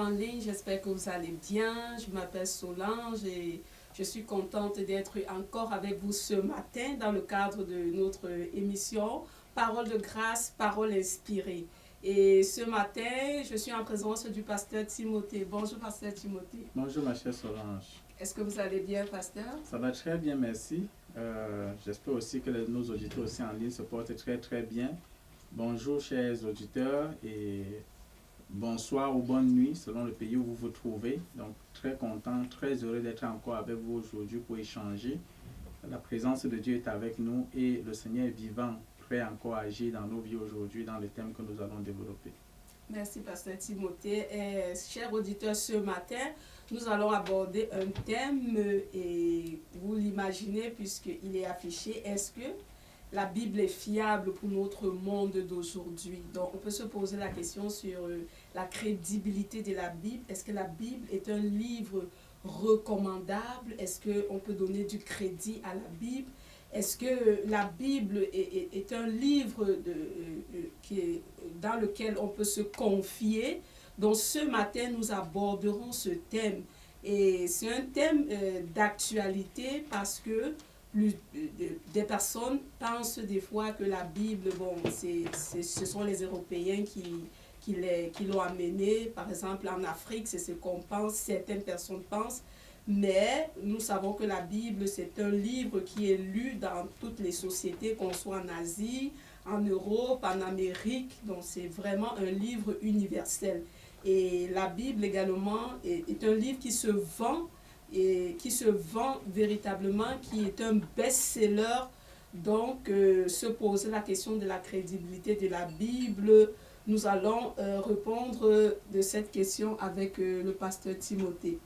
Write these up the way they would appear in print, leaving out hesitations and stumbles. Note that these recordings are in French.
en ligne, j'espère que vous allez bien. Je m'appelle Solange et je suis contente d'être encore avec vous ce matin dans le cadre de notre émission Parole de grâce, parole inspirée. Et ce matin, je suis en présence du pasteur Timothée. Bonjour pasteur Timothée. Bonjour ma chère Solange. Est-ce que vous allez bien, pasteur? Ça va très bien, merci. J'espère aussi que nos auditeurs aussi en ligne se portent très bien. Bonjour chers auditeurs et bonsoir ou bonne nuit selon le pays où vous vous trouvez. Donc très content, très heureux d'être encore avec vous aujourd'hui pour échanger. La présence de Dieu est avec nous et le Seigneur est vivant, prêt encore à agir dans nos vies aujourd'hui dans le thème que nous allons développer. Merci, pasteur Timothée. Chers auditeurs, ce matin, nous allons aborder un thème et vous l'imaginez puisqu'il est affiché. Est-ce que la Bible est fiable pour notre monde d'aujourd'hui? Donc, on peut se poser la question sur la crédibilité de la Bible. Est-ce que la Bible est un livre recommandable? Est-ce qu'on peut donner du crédit à la Bible? Est-ce que la Bible est un livre dans lequel on peut se confier? Donc ce matin, nous aborderons ce thème. Et c'est un thème d'actualité parce que des personnes pensent des fois que la Bible, bon, ce sont les Européens qui l'ont amené. Par exemple, en Afrique, c'est ce qu'on pense, certaines personnes pensent. Mais nous savons que la Bible, c'est un livre qui est lu dans toutes les sociétés, qu'on soit en Asie, en Europe, en Amérique. Donc c'est vraiment un livre universel. Et la Bible également est un livre qui se vend, et qui se vend véritablement, qui est un best-seller. Donc se poser la question de la crédibilité de la Bible. Nous allons répondre de cette question avec le pasteur Timothée.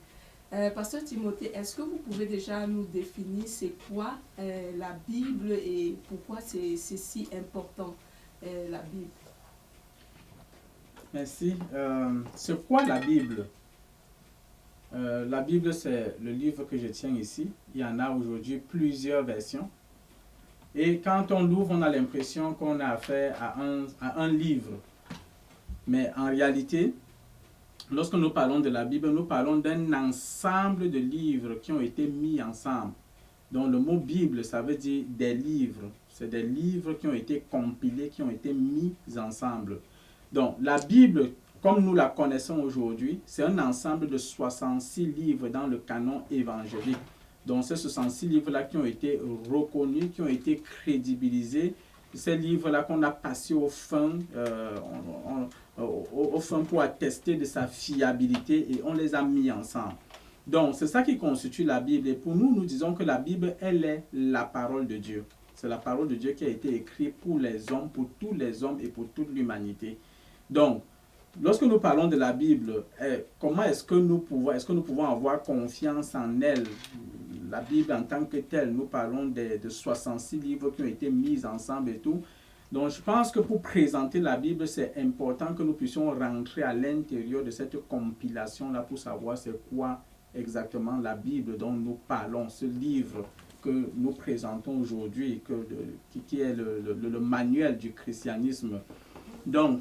Pasteur Timothée, est-ce que vous pouvez déjà nous définir c'est quoi la Bible et pourquoi c'est si important la Bible? Merci. C'est quoi la Bible? La Bible, c'est le livre que je tiens ici. Il y en a aujourd'hui plusieurs versions. Et quand on l'ouvre, on a l'impression qu'on a affaire à un livre. Mais en réalité, lorsque nous parlons de la Bible, nous parlons d'un ensemble de livres qui ont été mis ensemble. Donc le mot Bible, ça veut dire des livres. C'est des livres qui ont été compilés, qui ont été mis ensemble. Donc la Bible, comme nous la connaissons aujourd'hui, c'est un ensemble de 66 livres dans le canon évangélique. Donc ces 66 livres-là qui ont été reconnus, qui ont été crédibilisés, ces livres-là qu'on a passés au fin pour attester de sa fiabilité et on les a mis ensemble. Donc, c'est ça qui constitue la Bible. Et pour nous, nous disons que la Bible, elle est la parole de Dieu. C'est la parole de Dieu qui a été écrite pour les hommes, pour tous les hommes et pour toute l'humanité. Donc, lorsque nous parlons de la Bible, comment est-ce que nous pouvons avoir confiance en elle? La Bible en tant que telle, nous parlons de 66 livres qui ont été mis ensemble et tout. Donc, je pense que pour présenter la Bible, c'est important que nous puissions rentrer à l'intérieur de cette compilation-là pour savoir c'est quoi exactement la Bible dont nous parlons, ce livre que nous présentons aujourd'hui, qui est le manuel du christianisme. Donc,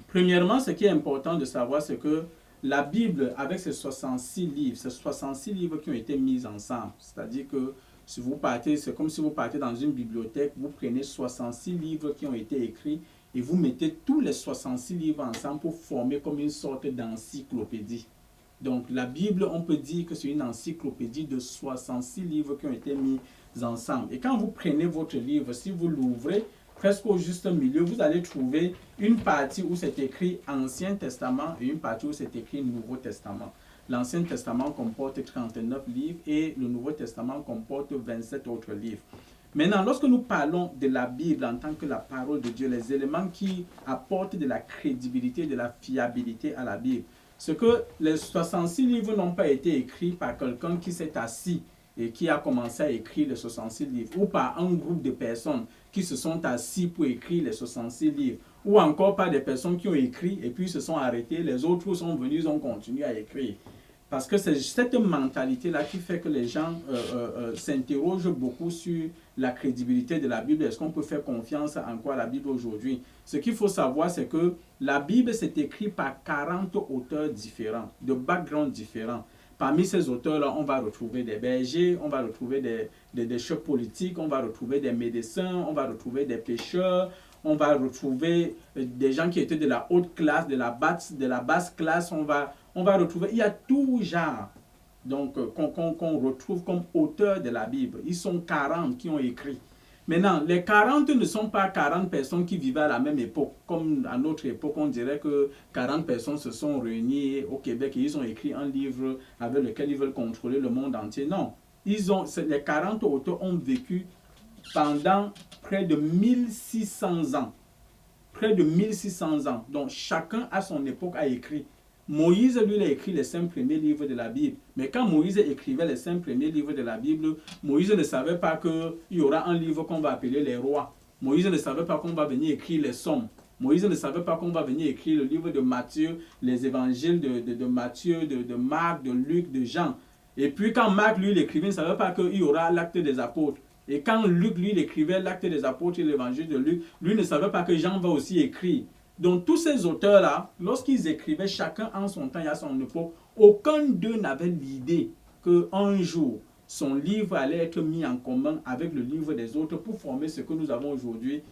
premièrement, ce qui est important de savoir, c'est que la Bible, avec ces 66 livres qui ont été mis ensemble, c'est-à-dire que si vous partez, c'est comme si vous partez dans une bibliothèque, vous prenez 66 livres qui ont été écrits et vous mettez tous les 66 livres ensemble pour former comme une sorte d'encyclopédie. Donc la Bible, on peut dire que c'est une encyclopédie de 66 livres qui ont été mis ensemble. Et quand vous prenez votre livre, si vous l'ouvrez, presque au juste milieu, vous allez trouver une partie où c'est écrit Ancien Testament et une partie où c'est écrit Nouveau Testament. L'Ancien Testament comporte 39 livres et le Nouveau Testament comporte 27 autres livres. Maintenant, lorsque nous parlons de la Bible en tant que la parole de Dieu, les éléments qui apportent de la crédibilité, de la fiabilité à la Bible, c'est que les 66 livres n'ont pas été écrits par quelqu'un qui s'est assis et qui a commencé à écrire les 66 livres, ou par un groupe de personnes qui se sont assis pour écrire les 66 livres, ou encore par des personnes qui ont écrit et puis se sont arrêtées, les autres sont venus, ont continué à écrire. Parce que c'est cette mentalité-là qui fait que les gens s'interrogent beaucoup sur la crédibilité de la Bible. Est-ce qu'on peut faire confiance en quoi la Bible aujourd'hui? Ce qu'il faut savoir, c'est que la Bible s'est écrite par 40 auteurs différents, de backgrounds différents. Parmi ces auteurs-là, on va retrouver des bergers, on va retrouver des chefs politiques, on va retrouver des médecins, on va retrouver des pêcheurs, on va retrouver des gens qui étaient de la haute classe, de la basse classe, on va retrouver, il y a tout genre donc qu'on retrouve comme auteurs de la Bible. Ils sont 40 qui ont écrit. Maintenant, les 40 ne sont pas 40 personnes qui vivaient à la même époque. Comme à notre époque, on dirait que 40 personnes se sont réunies au Québec et ils ont écrit un livre avec lequel ils veulent contrôler le monde entier. Non, les 40 auteurs ont vécu pendant près de 1600 ans. Près de 1600 ans. Donc, chacun à son époque a écrit. Moïse, lui, il a écrit les 5 premiers livres de la Bible. Mais quand Moïse écrivait les 5 premiers livres de la Bible, Moïse ne savait pas qu'il y aura un livre qu'on va appeler les rois. Moïse ne savait pas qu'on va venir écrire les Sommes. Moïse ne savait pas qu'on va venir écrire le livre de Matthieu, les évangiles de Matthieu, de Marc, de Luc, de Jean. Et puis quand Marc, lui, l'écrivait, il ne savait pas qu'il y aura l'acte des apôtres. Et quand Luc, lui, écrivait l'acte des apôtres et l'évangile de Luc, lui ne savait pas que Jean va aussi écrire. Donc tous ces auteurs-là, lorsqu'ils écrivaient chacun en son temps et à son époque, aucun d'eux n'avait l'idée qu'un jour, son livre allait être mis en commun avec le livre des autres pour former ce que nous avons aujourd'hui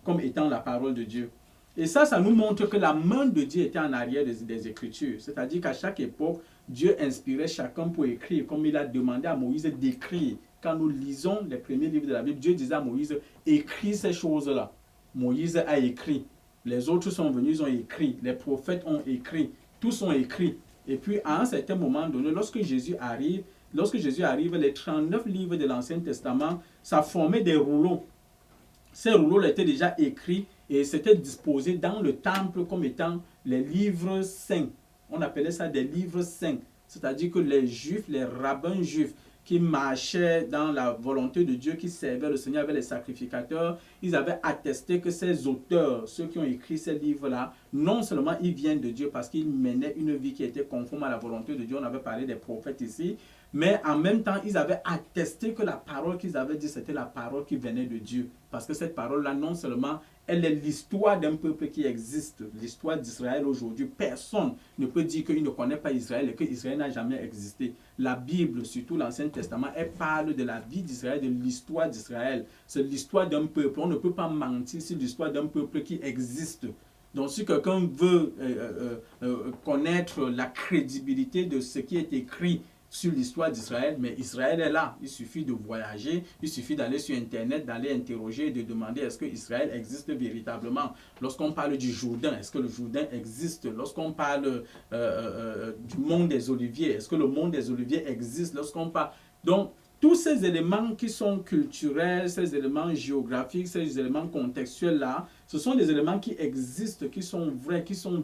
comme étant la parole de Dieu. Et ça nous montre que la main de Dieu était en arrière des Écritures. C'est-à-dire qu'à chaque époque, Dieu inspirait chacun pour écrire, comme il a demandé à Moïse d'écrire. Quand nous lisons les premiers livres de la Bible, Dieu disait à Moïse, écris ces choses-là. Moïse a écrit. Les autres sont venus, ils ont écrit. Les prophètes ont écrit. Tous ont écrit. Et puis, à un certain moment donné, lorsque Jésus arrive, les 39 livres de l'Ancien Testament, ça formait des rouleaux. Ces rouleaux étaient déjà écrits et s'étaient disposés dans le temple comme étant les livres saints. On appelait ça des livres saints. C'est-à-dire que les Juifs, les rabbins juifs, qui marchaient dans la volonté de Dieu, qui servaient le Seigneur avec les sacrificateurs, ils avaient attesté que ces auteurs, ceux qui ont écrit ces livres-là, non seulement ils viennent de Dieu parce qu'ils menaient une vie qui était conforme à la volonté de Dieu, on avait parlé des prophètes ici, mais en même temps, ils avaient attesté que la parole qu'ils avaient dit, c'était la parole qui venait de Dieu. Parce que cette parole-là, non seulement, elle est l'histoire d'un peuple qui existe, l'histoire d'Israël aujourd'hui. Personne ne peut dire qu'il ne connaît pas Israël et que Israël n'a jamais existé. La Bible, surtout l'Ancien Testament, elle parle de la vie d'Israël, de l'histoire d'Israël. C'est l'histoire d'un peuple. On ne peut pas mentir sur l'histoire d'un peuple qui existe. Donc, si quelqu'un veut connaître la crédibilité de ce qui est écrit sur l'histoire d'Israël, mais Israël est là. Il suffit de voyager, il suffit d'aller sur Internet, d'aller interroger et de demander est-ce que Israël existe véritablement. Lorsqu'on parle du Jourdain, est-ce que le Jourdain existe? Lorsqu'on parle du mont des Oliviers, est-ce que le mont des Oliviers existe? Lorsqu'on parle... Donc, tous ces éléments qui sont culturels, ces éléments géographiques, ces éléments contextuels-là, ce sont des éléments qui existent, qui sont vrais, qui sont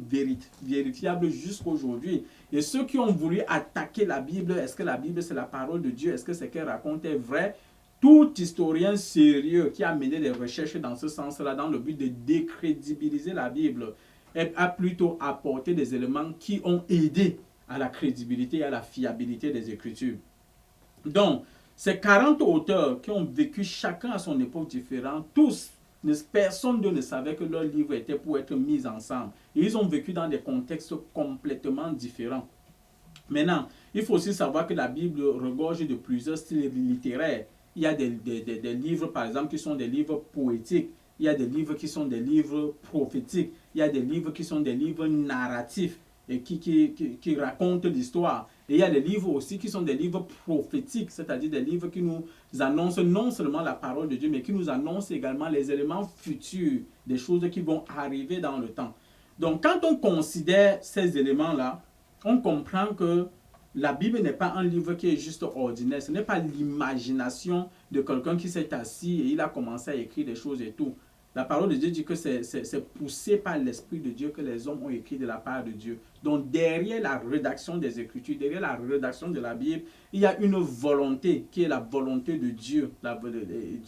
vérifiables jusqu'à aujourd'hui. Et ceux qui ont voulu attaquer la Bible, est-ce que la Bible c'est la parole de Dieu? Est-ce que ce qu'elle raconte est vrai? Tout historien sérieux qui a mené des recherches dans ce sens-là, dans le but de décrédibiliser la Bible, a plutôt apporté des éléments qui ont aidé à la crédibilité et à la fiabilité des Écritures. Donc, ces 40 auteurs qui ont vécu chacun à son époque différente, tous, personne d'eux ne savait que leur livre était pour être mis ensemble. Et ils ont vécu dans des contextes complètement différents. Maintenant, il faut aussi savoir que la Bible regorge de plusieurs styles littéraires. Il y a des livres, par exemple, qui sont des livres poétiques. Il y a des livres qui sont des livres prophétiques. Il y a des livres qui sont des livres narratifs et qui racontent l'histoire. Et il y a des livres aussi qui sont des livres prophétiques, c'est-à-dire des livres qui nous annoncent non seulement la parole de Dieu, mais qui nous annoncent également les éléments futurs, des choses qui vont arriver dans le temps. Donc, quand on considère ces éléments-là, on comprend que la Bible n'est pas un livre qui est juste ordinaire. Ce n'est pas l'imagination de quelqu'un qui s'est assis et il a commencé à écrire des choses et tout. La parole de Dieu dit que c'est poussé par l'Esprit de Dieu que les hommes ont écrit de la part de Dieu. Donc derrière la rédaction des Écritures, derrière la rédaction de la Bible, il y a une volonté qui est la volonté de Dieu,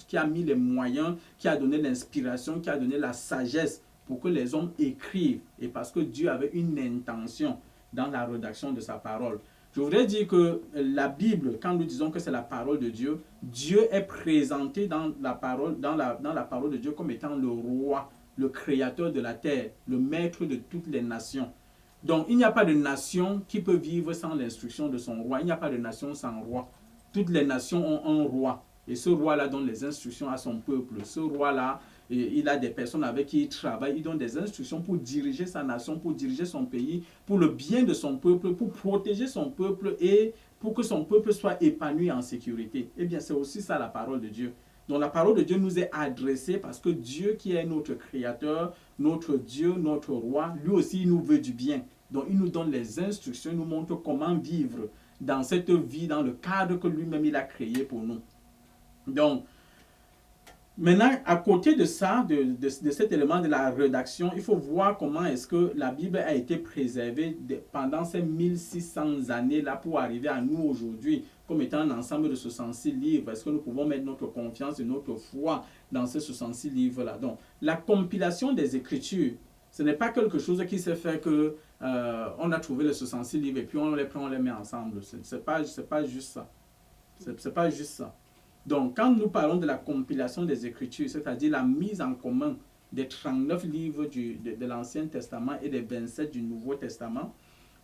qui a mis les moyens, qui a donné l'inspiration, qui a donné la sagesse pour que les hommes écrivent. Et parce que Dieu avait une intention dans la rédaction de sa parole. Je voudrais dire que la Bible, quand nous disons que c'est la parole de Dieu, Dieu est présenté dans la parole, dans la parole de Dieu comme étant le roi, le créateur de la terre, le maître de toutes les nations. Donc, il n'y a pas de nation qui peut vivre sans l'instruction de son roi. Il n'y a pas de nation sans roi. Toutes les nations ont un roi. Et ce roi-là donne les instructions à son peuple. Ce roi-là, il a des personnes avec qui il travaille. Il donne des instructions pour diriger sa nation, pour diriger son pays, pour le bien de son peuple, pour protéger son peuple et pour que son peuple soit épanoui en sécurité. Eh bien, c'est aussi ça la parole de Dieu. Donc la parole de Dieu nous est adressée parce que Dieu qui est notre créateur, notre Dieu, notre roi, lui aussi il nous veut du bien. Donc il nous donne les instructions, il nous montre comment vivre dans cette vie, dans le cadre que lui-même il a créé pour nous. Donc, maintenant, à côté de ça, de cet élément de la rédaction, il faut voir comment est-ce que la Bible a été préservée pendant ces 1600 années-là pour arriver à nous aujourd'hui, comme étant un ensemble de 66 livres. Est-ce que nous pouvons mettre notre confiance et notre foi dans ces 66 livres-là? Donc, la compilation des Écritures, ce n'est pas quelque chose qui s'est fait que on a trouvé les 66 livres et puis on les prend, on les met ensemble. C'est pas juste ça. C'est pas juste ça. Donc, quand nous parlons de la compilation des Écritures, c'est-à-dire la mise en commun des 39 livres de l'Ancien Testament et des 27 du Nouveau Testament,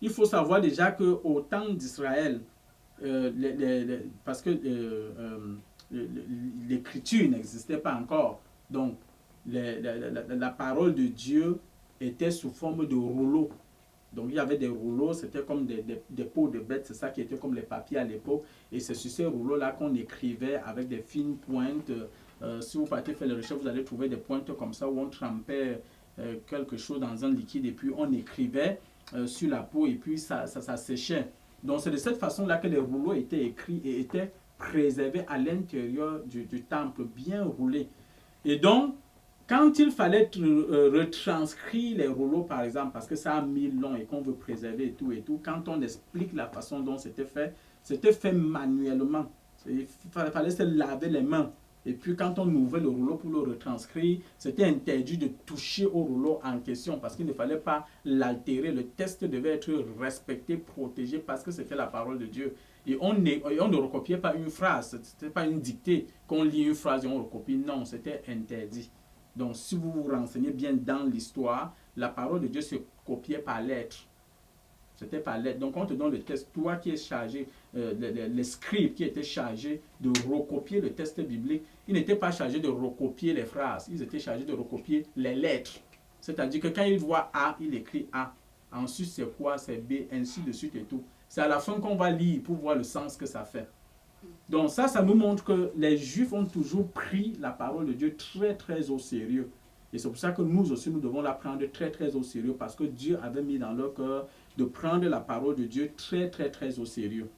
il faut savoir déjà qu'au temps d'Israël, parce que l'Écriture n'existait pas encore, donc la parole de Dieu était sous forme de rouleaux. Donc, il y avait des rouleaux, c'était comme des peaux de bêtes, c'est ça qui était comme les papiers à l'époque. Et c'est sur ces rouleaux-là qu'on écrivait avec des fines pointes. Si vous partez faire les recherches, vous allez trouver des pointes comme ça où on trempait quelque chose dans un liquide et puis on écrivait sur la peau et puis ça séchait. Donc, c'est de cette façon-là que les rouleaux étaient écrits et étaient préservés à l'intérieur du temple, bien roulés. Et donc, quand il fallait retranscrire les rouleaux, par exemple, parce que ça a mis long et qu'on veut préserver et tout, quand on explique la façon dont c'était fait manuellement. Il fallait se laver les mains. Et puis quand on ouvrait le rouleau pour le retranscrire, c'était interdit de toucher au rouleau en question parce qu'il ne fallait pas l'altérer. Le texte devait être respecté, protégé parce que c'était la parole de Dieu. Et on ne recopiait pas une phrase, ce n'était pas une dictée qu'on lit une phrase et on recopie. Non, c'était interdit. Donc, si vous vous renseignez bien dans l'histoire, la parole de Dieu se copiait par lettre. C'était par lettre. Donc, on te donne le texte. Toi qui es chargé, les scribes qui étaient chargés de recopier le texte biblique, ils n'étaient pas chargés de recopier les phrases. Ils étaient chargés de recopier les lettres. C'est-à-dire que quand ils voient A, il écrit A. Ensuite, c'est quoi? C'est B, ainsi de suite et tout. C'est à la fin qu'on va lire pour voir le sens que ça fait. Donc ça nous montre que les Juifs ont toujours pris la parole de Dieu très très au sérieux. Et c'est pour ça que nous aussi, nous devons la prendre très très au sérieux parce que Dieu avait mis dans leur cœur de prendre la parole de Dieu très très très au sérieux.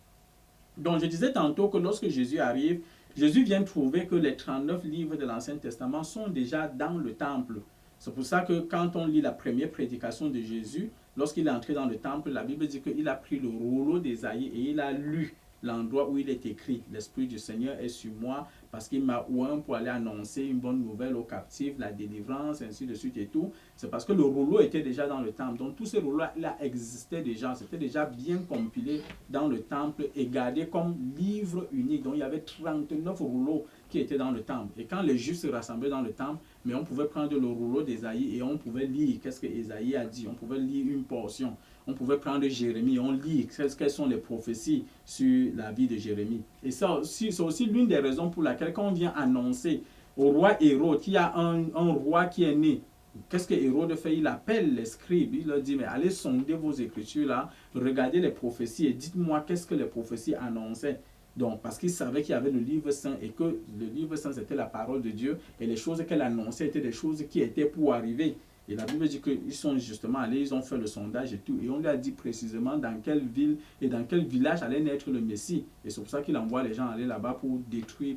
Donc je disais tantôt que lorsque Jésus arrive, Jésus vient trouver que les 39 livres de l'Ancien Testament sont déjà dans le temple. C'est pour ça que quand on lit la première prédication de Jésus, lorsqu'il est entré dans le temple, la Bible dit qu'il a pris le rouleau d'Ésaïe et il a lu l'endroit où il est écrit, l'Esprit du Seigneur est sur moi parce qu'il m'a oint pour aller annoncer une bonne nouvelle aux captifs, la délivrance, ainsi de suite et tout. C'est parce que le rouleau était déjà dans le temple. Donc tous ces rouleaux-là existaient déjà, c'était déjà bien compilé dans le temple et gardé comme livre unique. Donc il y avait 39 rouleaux qui étaient dans le temple. Et quand les Juifs se rassemblaient dans le temple, mais on pouvait prendre le rouleau d'Ésaïe et on pouvait lire qu'est-ce que Ésaïe a dit. On pouvait lire une portion. On pouvait prendre Jérémie, on lit quelles sont les prophéties sur la vie de Jérémie. Et ça aussi, c'est aussi l'une des raisons pour laquelle quand on vient annoncer au roi Hérode qu'il y a un roi qui est né, qu'est-ce que Hérode fait? Il appelle les scribes, il leur dit, mais allez sonder vos écritures là, regardez les prophéties et dites-moi qu'est-ce que les prophéties annonçaient. Donc, parce qu'il savait qu'il y avait le livre saint et que le livre saint c'était la parole de Dieu et les choses qu'elle annonçait étaient des choses qui étaient pour arriver. Et la Bible dit qu'ils sont justement allés, ils ont fait le sondage et tout. Et on lui a dit précisément dans quelle ville et dans quel village allait naître le Messie. Et c'est pour ça qu'il envoie les gens aller là-bas pour détruire,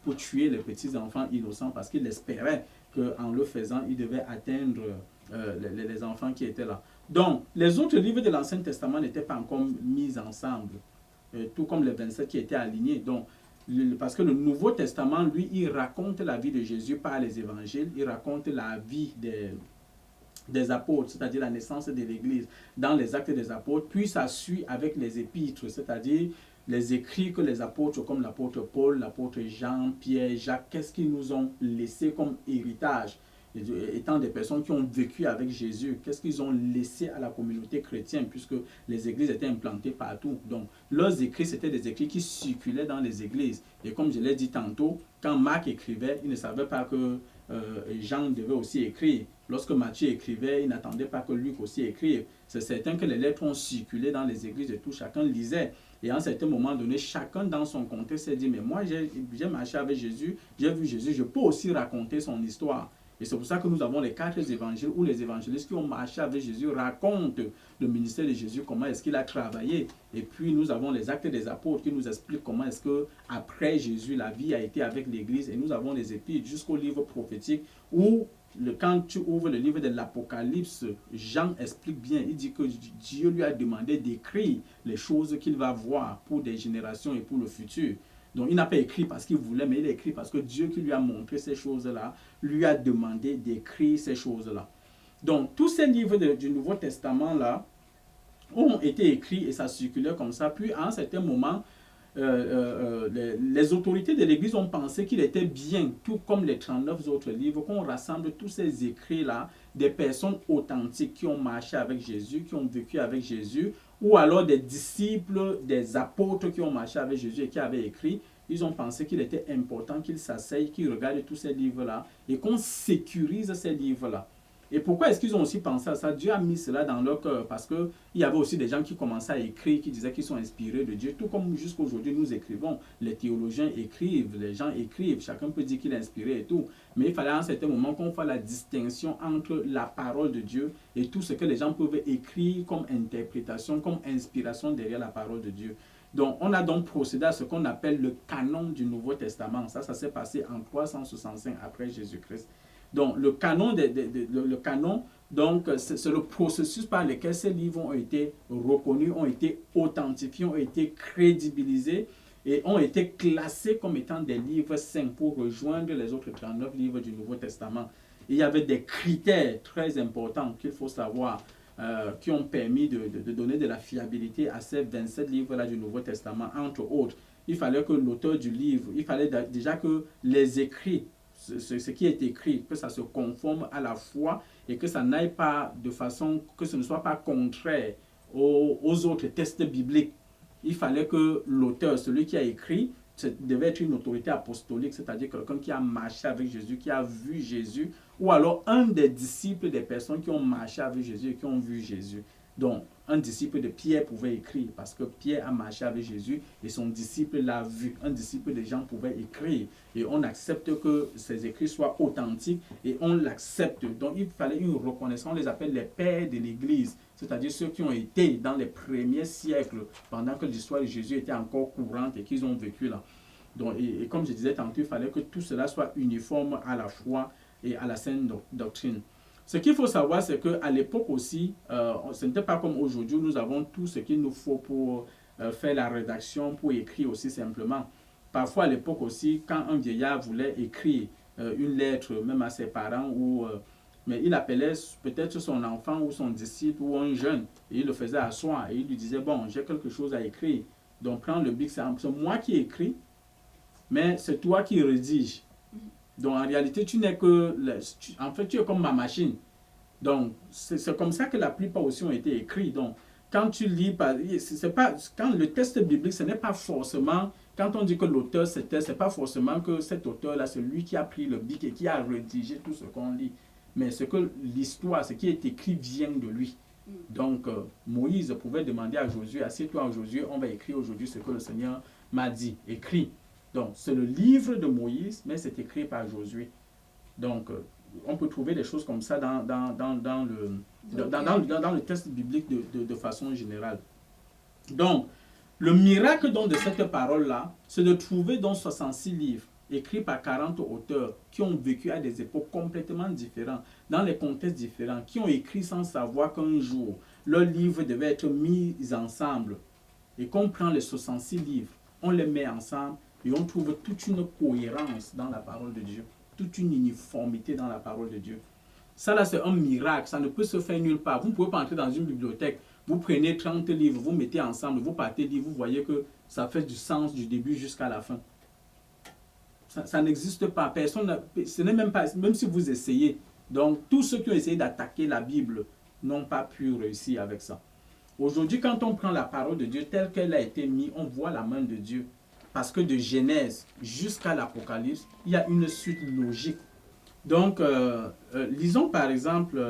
pour tuer les petits-enfants innocents. Parce qu'il espérait qu'en le faisant, il devait atteindre les enfants qui étaient là. Donc, les autres livres de l'Ancien Testament n'étaient pas encore mis ensemble. Tout comme les 27 qui étaient alignés. Donc, parce que le Nouveau Testament, lui, il raconte la vie de Jésus par les évangiles. Il raconte la vie des apôtres, c'est-à-dire la naissance de l'Église, dans les actes des apôtres, puis ça suit avec les épîtres, c'est-à-dire les écrits que les apôtres, comme l'apôtre Paul, l'apôtre Jean, Pierre, Jacques, qu'est-ce qu'ils nous ont laissé comme héritage, étant des personnes qui ont vécu avec Jésus, qu'est-ce qu'ils ont laissé à la communauté chrétienne, puisque les églises étaient implantées partout. Donc, leurs écrits, c'était des écrits qui circulaient dans les églises. Et comme je l'ai dit tantôt, quand Marc écrivait, il ne savait pas que Jean devait aussi écrire. Lorsque Matthieu écrivait, il n'attendait pas que Luc aussi écrive. C'est certain que les lettres ont circulé dans les églises et tout, chacun lisait. Et à un certain moment donné, chacun dans son contexte s'est dit, mais moi j'ai marché avec Jésus, j'ai vu Jésus, je peux aussi raconter son histoire. Et c'est pour ça que nous avons les 4 évangiles où les évangélistes qui ont marché avec Jésus racontent le ministère de Jésus, comment est-ce qu'il a travaillé. Et puis nous avons les actes des apôtres qui nous expliquent comment est-ce que après Jésus, la vie a été avec l'Église. Et nous avons les épîtres jusqu'au livre prophétique où quand tu ouvres le livre de l'Apocalypse, Jean explique bien, il dit que Dieu lui a demandé d'écrire les choses qu'il va voir pour des générations et pour le futur. Donc, il n'a pas écrit parce qu'il voulait, mais il a écrit parce que Dieu qui lui a montré ces choses-là, lui a demandé d'écrire ces choses-là. Donc, tous ces livres du Nouveau Testament-là ont été écrits et ça circulait comme ça. Puis, à un certain moment, les autorités de l'Église ont pensé qu'il était bien, tout comme les 39 autres livres, qu'on rassemble tous ces écrits-là des personnes authentiques qui ont marché avec Jésus, qui ont vécu avec Jésus, ou alors des disciples, des apôtres qui ont marché avec Jésus et qui avaient écrit. Ils ont pensé qu'il était important qu'ils s'asseyent, qu'ils regardent tous ces livres-là et qu'on sécurise ces livres-là. Et pourquoi est-ce qu'ils ont aussi pensé à ça? Dieu a mis cela dans leur cœur parce qu'il y avait aussi des gens qui commençaient à écrire, qui disaient qu'ils sont inspirés de Dieu. Tout comme jusqu'à aujourd'hui nous écrivons, les théologiens écrivent, les gens écrivent, chacun peut dire qu'il est inspiré et tout. Mais il fallait à un certain moment qu'on fasse la distinction entre la parole de Dieu et tout ce que les gens peuvent écrire comme interprétation, comme inspiration derrière la parole de Dieu. Donc, on a donc procédé à ce qu'on appelle le canon du Nouveau Testament. Ça s'est passé en 365 après Jésus-Christ. Donc, le canon, c'est le processus par lequel ces livres ont été reconnus, ont été authentifiés, ont été crédibilisés et ont été classés comme étant des livres saints pour rejoindre les autres 39 livres du Nouveau Testament. Il y avait des critères très importants qu'il faut savoir, qui ont permis de donner de la fiabilité à ces 27 livres-là du Nouveau Testament, entre autres. Il fallait que l'auteur du livre, il fallait déjà que les écrits, ce qui est écrit, que ça se conforme à la foi et que ça n'aille pas de façon, que ce ne soit pas contraire aux autres textes bibliques. Il fallait que l'auteur, celui qui a écrit, devait être une autorité apostolique, c'est-à-dire quelqu'un qui a marché avec Jésus, qui a vu Jésus, ou alors un des disciples des personnes qui ont marché avec Jésus et qui ont vu Jésus. Donc, un disciple de Pierre pouvait écrire parce que Pierre a marché avec Jésus et son disciple l'a vu. Un disciple de Jean pouvait écrire et on accepte que ces écrits soient authentiques et on l'accepte. Donc, il fallait une reconnaissance. On les appelle les pères de l'Église, c'est-à-dire ceux qui ont été dans les premiers siècles pendant que l'histoire de Jésus était encore courante et qu'ils ont vécu là. Donc, et comme je disais tantôt, il fallait que tout cela soit uniforme à la foi et à la saine doctrine. Ce qu'il faut savoir, c'est qu'à l'époque aussi, ce n'était pas comme aujourd'hui, nous avons tout ce qu'il nous faut pour faire la rédaction, pour écrire aussi simplement. Parfois, à l'époque aussi, quand un vieillard voulait écrire une lettre, même à ses parents, mais il appelait peut-être son enfant ou son disciple ou un jeune, et il le faisait asseoir, et il lui disait, bon, j'ai quelque chose à écrire. Donc, prends le bic, c'est moi qui écris, mais c'est toi qui rédiges. Donc, en réalité, tu n'es que... En fait, tu es comme ma machine. Donc, c'est comme ça que la plupart aussi ont été écrits. Donc, quand tu lis, c'est pas, quand le texte biblique, ce n'est pas forcément... Quand on dit que l'auteur, ce n'est pas forcément que cet auteur-là, c'est lui qui a pris le bic et qui a rédigé tout ce qu'on lit. Mais ce que l'histoire, ce qui est écrit, vient de lui. Donc, Moïse pouvait demander à Josué, assieds-toi Josué, on va écrire aujourd'hui ce que le Seigneur m'a dit. Écrit. Donc, c'est le livre de Moïse, mais c'est écrit par Josué. Donc, on peut trouver des choses comme ça dans le texte biblique de façon générale. Donc, le miracle donc, de cette parole-là, c'est de trouver donc 66 livres écrits par 40 auteurs qui ont vécu à des époques complètement différentes, dans les contextes différents, qui ont écrit sans savoir qu'un jour, leurs livres devaient être mis ensemble. Et qu'on prend les 66 livres, on les met ensemble, et on trouve toute une cohérence dans la parole de Dieu, toute une uniformité dans la parole de Dieu. Ça là, c'est un miracle. Ça ne peut se faire nulle part. Vous ne pouvez pas entrer dans une bibliothèque. Vous prenez 30 livres, vous mettez ensemble, vous partez lire, vous voyez que ça fait du sens du début jusqu'à la fin. Ça n'existe pas. Personne, ce n'est même pas, même si vous essayez. Donc, tous ceux qui ont essayé d'attaquer la Bible n'ont pas pu réussir avec ça. Aujourd'hui, quand on prend la parole de Dieu telle qu'elle a été mise, on voit la main de Dieu. Parce que de Genèse jusqu'à l'Apocalypse, il y a une suite logique. Donc, lisons par exemple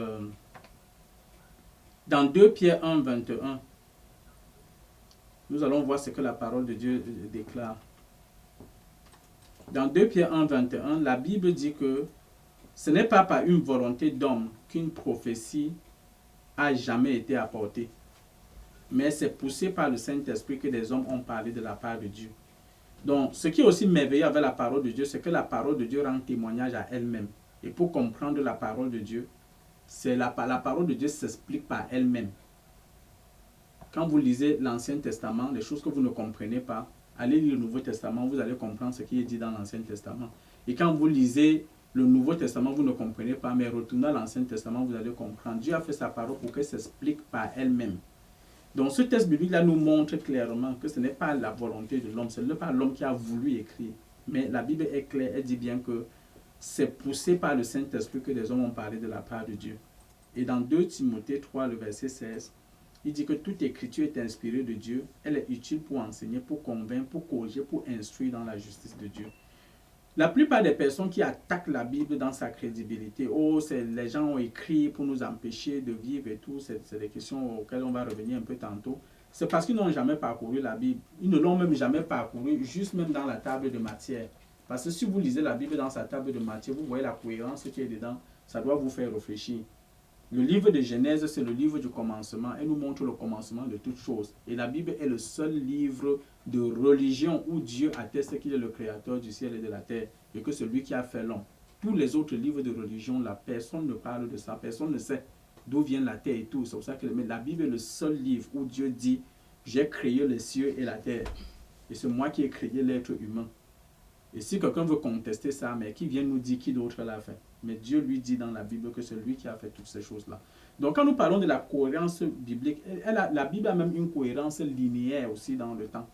dans 2 Pierre 1, 21. Nous allons voir ce que la parole de Dieu déclare. Dans 2 Pierre 1, 21, la Bible dit que ce n'est pas par une volonté d'homme qu'une prophétie a jamais été apportée, mais c'est poussé par le Saint-Esprit que des hommes ont parlé de la part de Dieu. Donc, ce qui est aussi merveilleux avec la parole de Dieu, c'est que la parole de Dieu rend témoignage à elle-même. Et pour comprendre la parole de Dieu, la parole de Dieu s'explique par elle-même. Quand vous lisez l'Ancien Testament, les choses que vous ne comprenez pas, allez lire le Nouveau Testament, vous allez comprendre ce qui est dit dans l'Ancien Testament. Et quand vous lisez le Nouveau Testament, vous ne comprenez pas, mais retournez à l'Ancien Testament, vous allez comprendre. Dieu a fait sa parole pour qu'elle s'explique par elle-même. Donc ce texte biblique-là nous montre clairement que ce n'est pas la volonté de l'homme, ce n'est pas l'homme qui a voulu écrire. Mais la Bible est claire, elle dit bien que c'est poussé par le Saint-Esprit que les hommes ont parlé de la part de Dieu. Et dans 2 Timothée 3, le verset 16, il dit que toute écriture est inspirée de Dieu, elle est utile pour enseigner, pour convaincre, pour corriger, pour instruire dans la justice de Dieu. La plupart des personnes qui attaquent la Bible dans sa crédibilité, les gens ont écrit pour nous empêcher de vivre et tout, c'est des questions auxquelles on va revenir un peu tantôt. C'est parce qu'ils n'ont jamais parcouru la Bible. Ils ne l'ont même jamais parcouru, juste même dans la table de matière. Parce que si vous lisez la Bible dans sa table de matière, vous voyez la cohérence qui est dedans, ça doit vous faire réfléchir. Le livre de Genèse, c'est le livre du commencement. Elle nous montre le commencement de toutes choses. Et la Bible est le seul livre de religion où Dieu atteste qu'il est le créateur du ciel et de la terre et que celui qui a fait l'homme. Tous les autres livres de religion, là, personne ne parle de ça. Personne ne sait d'où vient la terre et tout. C'est pour ça que la Bible est le seul livre où Dieu dit « J'ai créé les cieux et la terre. Et c'est moi qui ai créé l'être humain. » Et si quelqu'un veut contester ça, mais qui vient nous dire qui d'autre l'a fait? Mais Dieu lui dit dans la Bible que c'est lui qui a fait toutes ces choses-là. Donc quand nous parlons de la cohérence biblique, la Bible a même une cohérence linéaire aussi dans le temps.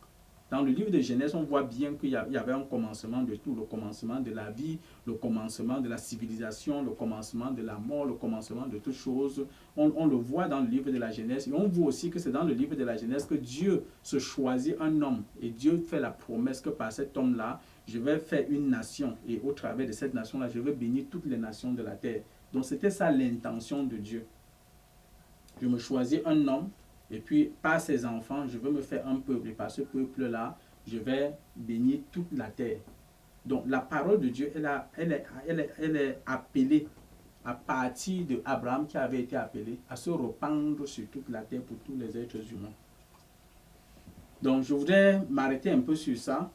Dans le livre de Genèse, on voit bien qu'il y avait un commencement de tout, le commencement de la vie, le commencement de la civilisation, le commencement de la mort, le commencement de toutes choses. On le voit dans le livre de la Genèse. Et on voit aussi que c'est dans le livre de la Genèse que Dieu se choisit un homme. Et Dieu fait la promesse que par cet homme-là, je vais faire une nation. Et au travers de cette nation-là, je vais bénir toutes les nations de la terre. Donc c'était ça l'intention de Dieu. Je me choisis un homme. Et puis, par ses enfants, je veux me faire un peuple. Et par ce peuple-là, je vais bénir toute la terre. Donc, la parole de Dieu, elle est appelée à partir d'Abraham qui avait été appelé à se répandre sur toute la terre pour tous les êtres humains. Donc, je voudrais m'arrêter un peu sur ça,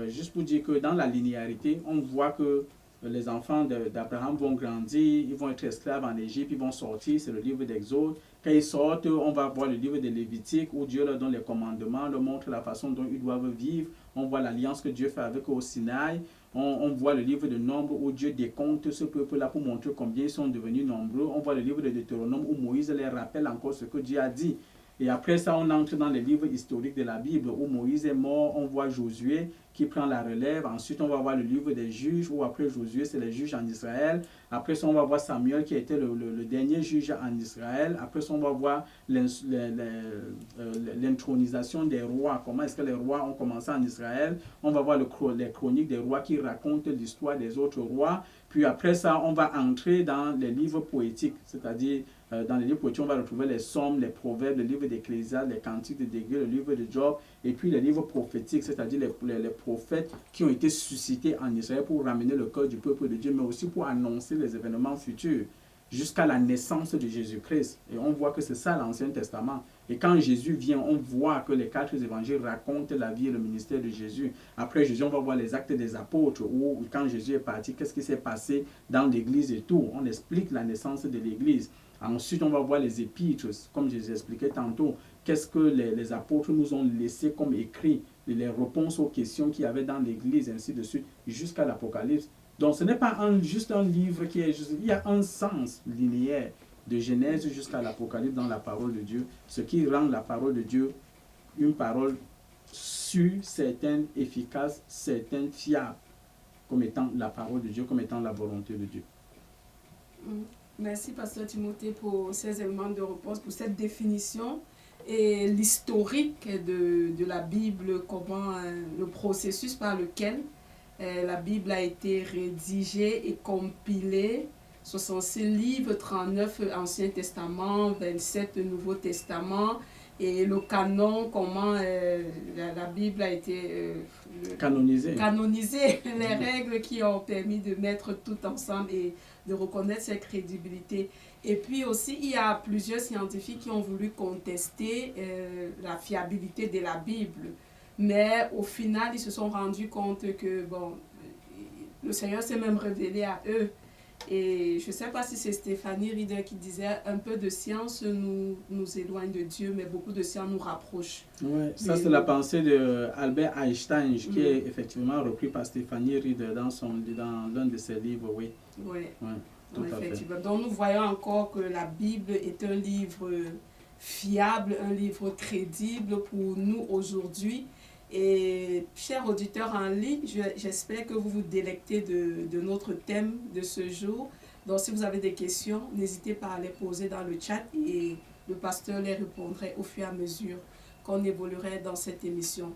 juste pour dire que dans la linéarité, on voit que les enfants d'Abraham vont grandir, ils vont être esclaves en Égypte, ils vont sortir, c'est le livre d'Exode. Quand ils sortent, on va voir le livre de Lévitique où Dieu leur donne les commandements, leur montre la façon dont ils doivent vivre. On voit l'alliance que Dieu fait avec eux au Sinaï. On voit le livre de Nombre où Dieu décompte ce peuple-là pour montrer combien ils sont devenus nombreux. On voit le livre de Deutéronome où Moïse les rappelle encore ce que Dieu a dit. Et après ça, on entre dans les livres historiques de la Bible où Moïse est mort. On voit Josué qui prend la relève. Ensuite, on va voir le livre des juges où après Josué, c'est les juges en Israël. Après ça, on va voir Samuel qui a été le dernier juge en Israël. Après ça, on va voir l'intronisation des rois. Comment est-ce que les rois ont commencé en Israël. On va voir les chroniques des rois qui racontent l'histoire des autres rois. Puis après ça, on va entrer dans les livres poétiques, c'est-à-dire dans les livres poétiques, on va retrouver les psaumes, les proverbes, le livre d'Ecclésiaste, les cantiques de Dégueu, le livre de Job, et puis les livres prophétiques, c'est-à-dire les prophètes qui ont été suscités en Israël pour ramener le cœur du peuple de Dieu, mais aussi pour annoncer les événements futurs jusqu'à la naissance de Jésus-Christ. Et on voit que c'est ça l'Ancien Testament. Et quand Jésus vient, on voit que les 4 évangiles racontent la vie et le ministère de Jésus. Après Jésus, on va voir les actes des apôtres, où quand Jésus est parti, qu'est-ce qui s'est passé dans l'Église et tout. On explique la naissance de l'Église. Ensuite, on va voir les épîtres, comme je vous expliquais tantôt. Qu'est-ce que les apôtres nous ont laissé comme écrit, les réponses aux questions qu'il y avait dans l'Église, ainsi de suite, jusqu'à l'Apocalypse. Donc, ce n'est pas juste un livre qui est juste... Il y a un sens linéaire de Genèse jusqu'à l'Apocalypse dans la parole de Dieu, ce qui rend la parole de Dieu une parole sûre, certaine, efficace, certaine, fiable, comme étant la parole de Dieu, comme étant la volonté de Dieu. Merci, Pasteur Timothée, pour ces éléments de réponse, pour cette définition et l'historique de la Bible, comment le processus par lequel la Bible a été rédigée et compilée. 66 livres, 39 Ancien Testament, 27 Nouveau Testament, et le canon, comment la Bible a été canonisée, les règles qui ont permis de mettre tout ensemble et de reconnaître cette crédibilité. Et puis aussi, il y a plusieurs scientifiques qui ont voulu contester la fiabilité de la Bible. Mais au final, ils se sont rendus compte que, bon, le Seigneur s'est même révélé à eux. Et je ne sais pas si c'est Stéphanie Rieder qui disait un peu de science nous éloigne de Dieu, mais beaucoup de science nous rapproche. Oui, ça c'est la pensée d'Albert Einstein qui est effectivement repris par Stéphanie Rieder dans l'un de ses livres, oui. Oui, tout à fait. Donc nous voyons encore que la Bible est un livre fiable, un livre crédible pour nous aujourd'hui. Et chers auditeurs en ligne, j'espère que vous vous délectez de notre thème de ce jour. Donc si vous avez des questions, n'hésitez pas à les poser dans le chat et le pasteur les répondrait au fur et à mesure qu'on évoluerait dans cette émission.